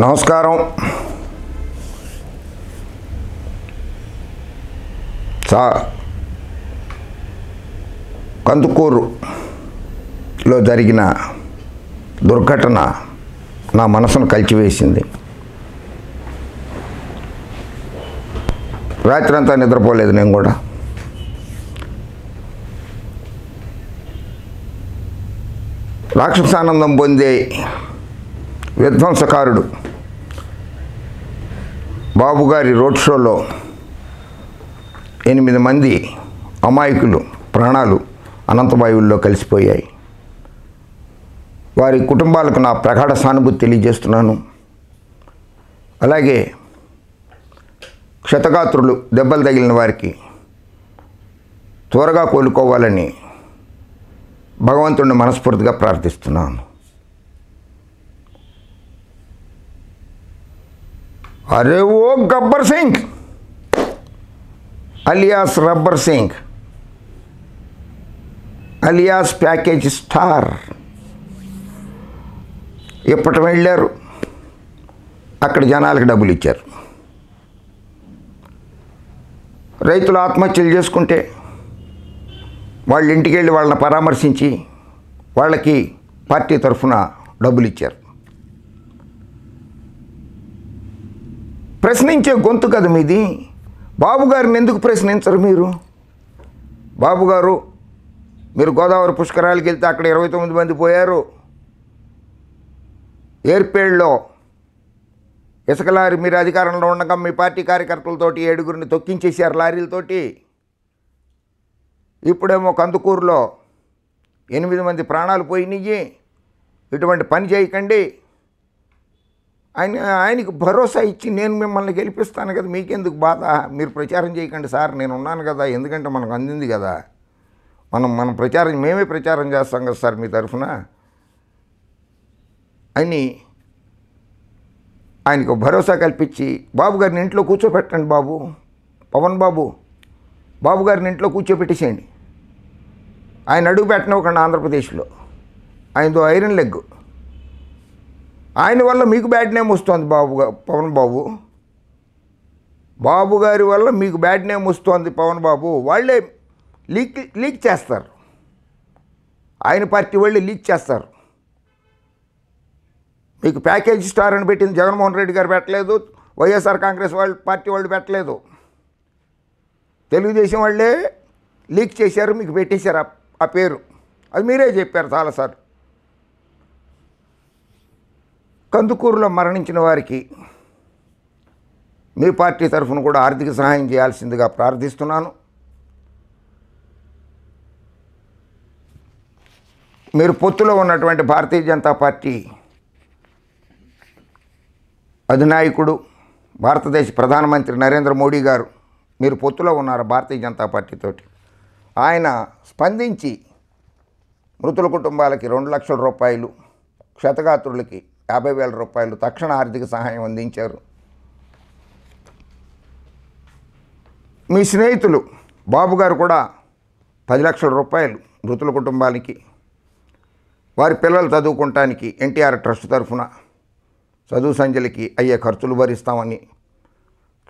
నమస్కారం. కందుకూరులో జరిగిన దుర్ఘటన నా మనసును కలిచివేసింది. రాత్రంతా నిద్రపోలేదు నేను కూడా. రాక్షసానందం పొందే విధ్వంసకారుడు బాబుగారి రోడ్ షోలో 8 మంది అమాయకులు ప్రాణాలు అనంతవాయువుల్లో కలిసిపోయాయి. వారి కుటుంబాలకు నా ప్రగాఢ సానుభూతి తెలియజేస్తున్నాను. అలాగే క్షతగాత్రులు దెబ్బలు తగిలిన వారికి త్వరగా కోలుకోవాలని భగవంతుడిని మనస్ఫూర్తిగా ప్రార్థిస్తున్నాను. అరే ఓ Gabbar Singh alias rubber Singh alias package star ఎప్పటి వెళ్ళారు, అక్కడ జనాలకు డబ్బులు ఇచ్చారు. రైతులు ఆత్మహత్యలు చేసుకుంటే వాళ్ళ ఇంటికి వెళ్ళి వాళ్ళని పరామర్శించి వాళ్ళకి పార్టీ తరఫున డబ్బులు ఇచ్చారు. ప్రశ్నించే గొంతు కదా మీది. బాబుగారిని ఎందుకు ప్రశ్నించరు మీరు? బాబుగారు, మీరు గోదావరి పుష్కరాలకు వెళ్తే అక్కడ 29 మంది పోయారు. ఏర్పేడ్లో ఇసుక లారీ మీరు అధికారంలో ఉండగా మీ పార్టీ కార్యకర్తలతోటి 7గురిని తొక్కించేశారు లారీలతోటి. ఇప్పుడేమో కందుకూరులో 8 మంది ప్రాణాలు పోయినాయి. ఇటువంటి పని చేయకండి. ఆయనకు భరోసా ఇచ్చి నేను మిమ్మల్ని గెలిపిస్తాను కదా, మీకెందుకు బాధ? మీరు ప్రచారం చేయకండి సార్, నేను ఉన్నాను కదా, ఎందుకంటే మనకు అందింది కదా, మనం ప్రచారం మేమే ప్రచారం చేస్తాం కదా సార్ మీ తరఫున అని ఆయనకు భరోసా కల్పించి బాబుగారిని ఇంట్లో కూర్చోబెట్టండి. పవన్ బాబుగారిని ఇంట్లో కూర్చోబెట్టేసేయండి. ఆయన అడుగు పెట్టినవ్వకండి ఆంధ్రప్రదేశ్లో. ఆయనతో ఐరన్ లెగ్. ఆయన వల్ల మీకు బ్యాడ్ నేమ్ వస్తుంది పవన్ బాబుగారి వల్ల మీకు బ్యాడ్ నేమ్ వస్తుంది పవన్ బాబు. వాళ్ళే లీక్ చేస్తారు. ఆయన పార్టీ వాళ్ళే లీక్ చేస్తారు. మీకు ప్యాకేజ్ స్టార్ అని పెట్టింది జగన్మోహన్ రెడ్డి గారు పెట్టలేదు, వైఎస్ఆర్ కాంగ్రెస్ పార్టీ వాళ్ళు పెట్టలేదు, తెలుగుదేశం వాళ్ళే లీక్ చేశారు, మీకు పెట్టేశారు ఆ పేరు. అది మీరే చెప్పారు చాలాసార్లు. కందుకూరులో మరణించిన వారికి మీ పార్టీ తరఫున కూడా ఆర్థిక సహాయం చేయాల్సిందిగా ప్రార్థిస్తున్నాను. మీరు పొత్తులో ఉన్నటువంటి భారతీయ జనతా పార్టీ అధినాయకుడు భారతదేశ ప్రధానమంత్రి నరేంద్ర మోడీ గారు, మీరు పొత్తులో ఉన్నారు భారతీయ జనతా పార్టీతోటి. ఆయన స్పందించి మృతుల కుటుంబాలకి 2 లక్షల రూపాయలు, క్షతగాత్రులకి 50,000 రూపాయలు తక్షణ ఆర్థిక సహాయం అందించారు. మీ స్నేహితులు బాబుగారు కూడా 10 లక్షల రూపాయలు మృతుల కుటుంబానికి, వారి పిల్లలు చదువుకోవటానికి ఎన్టీఆర్ ట్రస్ట్ తరఫున చదువు సంధ్యలకి అయ్యే ఖర్చులు భరిస్తామని,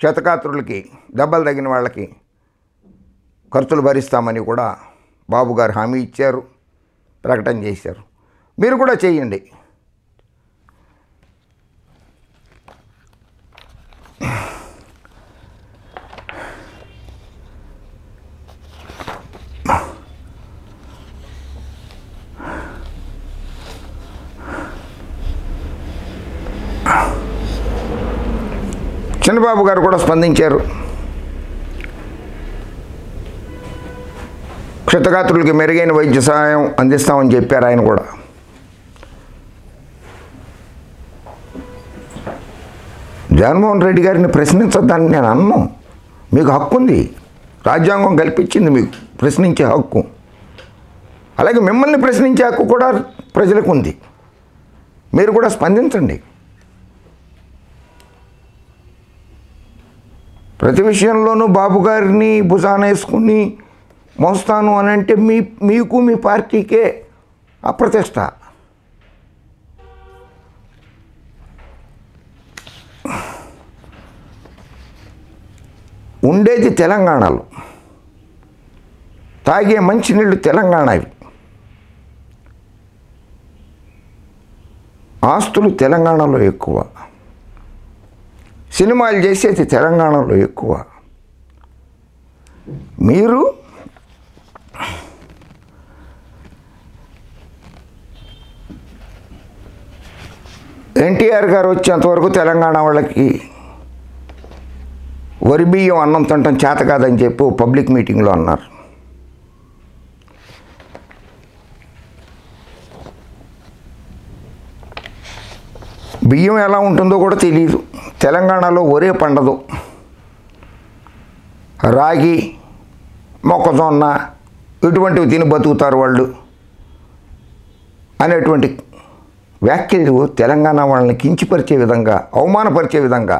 క్షతగాత్రులకి దెబ్బలు తగిన వాళ్ళకి ఖర్చులు భరిస్తామని కూడా బాబుగారు హామీ ఇచ్చారు, ప్రకటన చేశారు. మీరు కూడా చేయండి. చంద్రబాబు గారు కూడా స్పందించారు. క్షతగాత్రులకి మెరుగైన వైద్య సహాయం అందిస్తామని చెప్పారు ఆయన కూడా. జగన్మోహన్ రెడ్డి గారిని ప్రశ్నించొద్దని నేను అన్నాను. మీకు హక్కు ఉంది, రాజ్యాంగం కల్పించింది మీకు ప్రశ్నించే హక్కు. అలాగే మిమ్మల్ని ప్రశ్నించే హక్కు కూడా ప్రజలకు ఉంది. మీరు కూడా స్పందించండి. ప్రతి విషయంలోనూ బాబుగారిని భుజాన వేసుకుని మోస్తాను అని అంటే మీకు మీ పార్టీకే అప్రతిష్ట. ఉండేది తెలంగాణలో, తాగే మంచినీళ్ళు తెలంగాణవి, ఆస్తులు తెలంగాణలో ఎక్కువ, సినిమాలు చేసేది తెలంగాణలో ఎక్కువ. మీరు ఎన్టీఆర్ గారు వచ్చేంతవరకు తెలంగాణ వాళ్ళకి వరి బియ్యం అన్నం తినటం చేత కాదని చెప్పి పబ్లిక్ మీటింగ్లో అన్నారు. బియ్యం ఎలా ఉంటుందో కూడా తెలియదు. తెలంగాణలో ఒరే పండదు, రాగి, మొక్కజొన్న ఇటువంటివి తిని బతుకుతారు వాళ్ళు అనేటువంటి వ్యాఖ్యలు తెలంగాణ వాళ్ళని కించిపరిచే విధంగా, అవమానపరిచే విధంగా,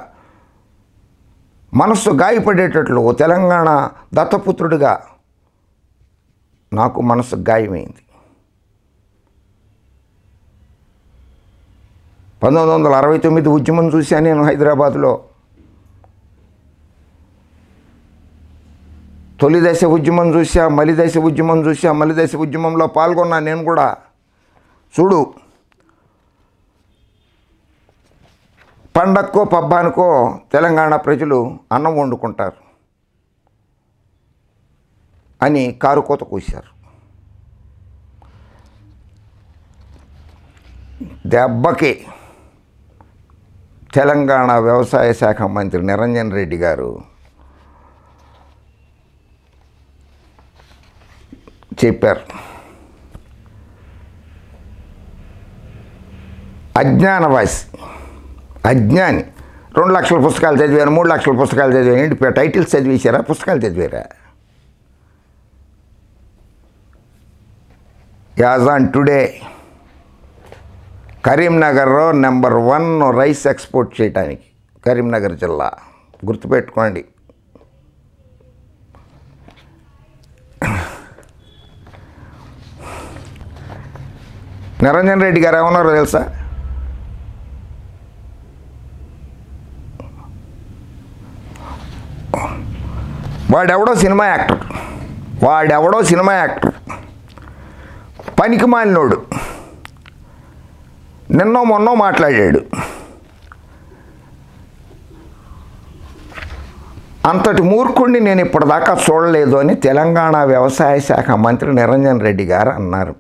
మనస్సు గాయపడేటట్లు తెలంగాణ దత్తపుత్రుడిగా నాకు మనస్సు గాయమైంది. 1969 ఉద్యమం చూశాను నేను హైదరాబాద్లో. తొలి దశ ఉద్యమం చూసా, మలిదశ ఉద్యమం చూసా, మలిదశ ఉద్యమంలో పాల్గొన్నా నేను కూడా. చూడు, పండక్కో పబ్బానికో తెలంగాణ ప్రజలు అన్నం వండుకుంటారు అని కారుకోత కూశారు. దెబ్బకి తెలంగాణ వ్యవసాయ శాఖ మంత్రి నిరంజన్ రెడ్డి గారు చెప్పారు, అజ్ఞాని 2 లక్షల పుస్తకాలు చదివారు, 3 లక్షల పుస్తకాలు చదివారు. ఏంటి టైటిల్స్ చదివేశారా, పుస్తకాలు చదివారా? యాజ్ ఆన్ టుడే కరీంనగర్లో నెంబర్ 1 రైస్ ఎక్స్పోర్ట్ చేయడానికి కరీంనగర్ జిల్లా. గుర్తుపెట్టుకోండి. నిరంజన్ రెడ్డి గారు ఏమన్నారో తెలుసా? వాడెవడో సినిమా యాక్టర్, పనికి మాలినోడు. నిన్నో మొన్నో మాట్లాడాడు. అంతటి మూర్ఖుడిని నేను ఇప్పటిదాకా చూడలేదు అని తెలంగాణ వ్యవసాయ శాఖ మంత్రి నిరంజన్ రెడ్డి గారు అన్నారు.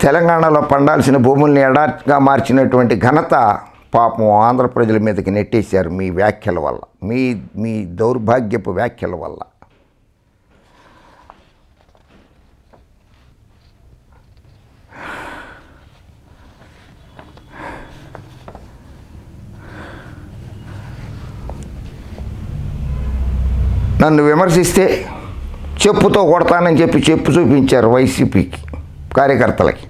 తెలంగాణలో పండాల్సిన భూముల్ని ఎడారిగా మార్చినటువంటి ఘనత పాపం ఆంధ్ర ప్రజల మీదకి నెట్టేశారు మీ వ్యాఖ్యల వల్ల, మీ దౌర్భాగ్యపు వ్యాఖ్యల వల్ల. నన్ను విమర్శిస్తే చెప్పుతో కొడతానని చెప్పి చెప్పు చూపించారు వైసీపీకి కార్యకర్తలకి.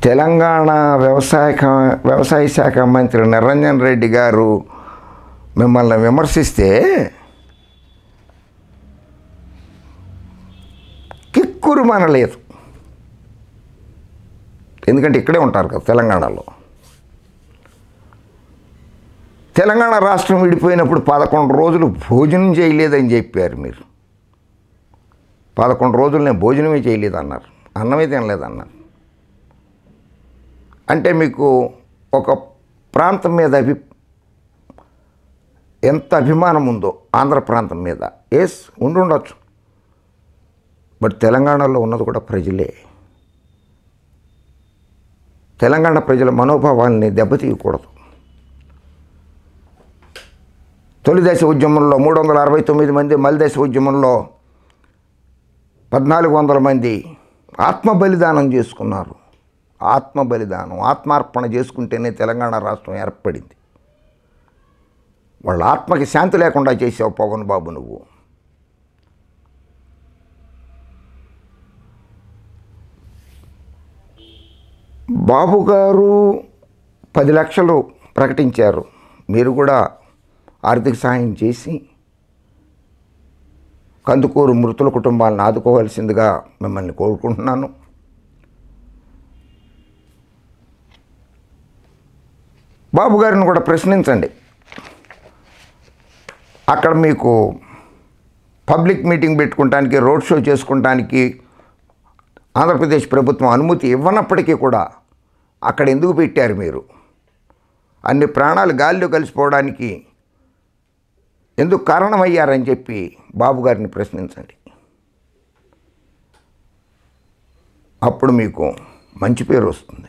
తెలంగాణ వ్యవసాయ శాఖ మంత్రి నిరంజన్ రెడ్డి గారు మిమ్మల్ని విమర్శిస్తే కిక్కురుమనలేదు. ఎందుకంటే ఇక్కడే ఉంటారు కదా తెలంగాణలో. తెలంగాణ రాష్ట్రం విడిపోయినప్పుడు 11 రోజులు భోజనం చేయలేదని చెప్పారు మీరు. 11 రోజులు నేను భోజనమే చేయలేదన్నారు, అన్నమే తినలేదన్నారు. అంటే మీకు ఒక ప్రాంతం మీద ఎంత అభిమానం ఉందో ఆంధ్ర ప్రాంతం మీద. ఎస్, ఉండుండొచ్చు. బట్ తెలంగాణలో ఉన్నది కూడా ప్రజలే. తెలంగాణ ప్రజల మనోభావాల్ని దెబ్బతీయకూడదు. తొలి దశ ఉద్యమంలో 369 మంది, మలిదశ ఉద్యమంలో 1400 మంది ఆత్మ బలిదానం చేసుకున్నారు. ఆత్మార్పణ చేసుకుంటేనే తెలంగాణ రాష్ట్రం ఏర్పడింది. వాళ్ళ ఆత్మకి శాంతి లేకుండా చేసావు పవన్ బాబు నువ్వు. బాబు గారు 10 లక్షలు ప్రకటించారు. మీరు కూడా ఆర్థిక సహాయం చేసి కందుకూరు మృతుల కుటుంబాలను ఆదుకోవాల్సిందిగా మిమ్మల్ని కోరుకుంటున్నాను. బాబు గారిని కూడా ప్రశ్నించండి. అక్కడ మీకు పబ్లిక్ మీటింగ్ పెట్టుకోవటానికి, రోడ్ షో చేసుకోవటానికి ఆంధ్రప్రదేశ్ ప్రభుత్వం అనుమతి ఇవ్వనప్పటికీ కూడా అక్కడ ఎందుకు పెట్టారు మీరు? అన్ని ప్రాణాలు గాలిలో కలిసిపోవడానికి ఎందుకు కారణమయ్యారని చెప్పి బాబు గారిని ప్రశ్నించండి. అప్పుడు మీకు మంచి పేరు వస్తుంది.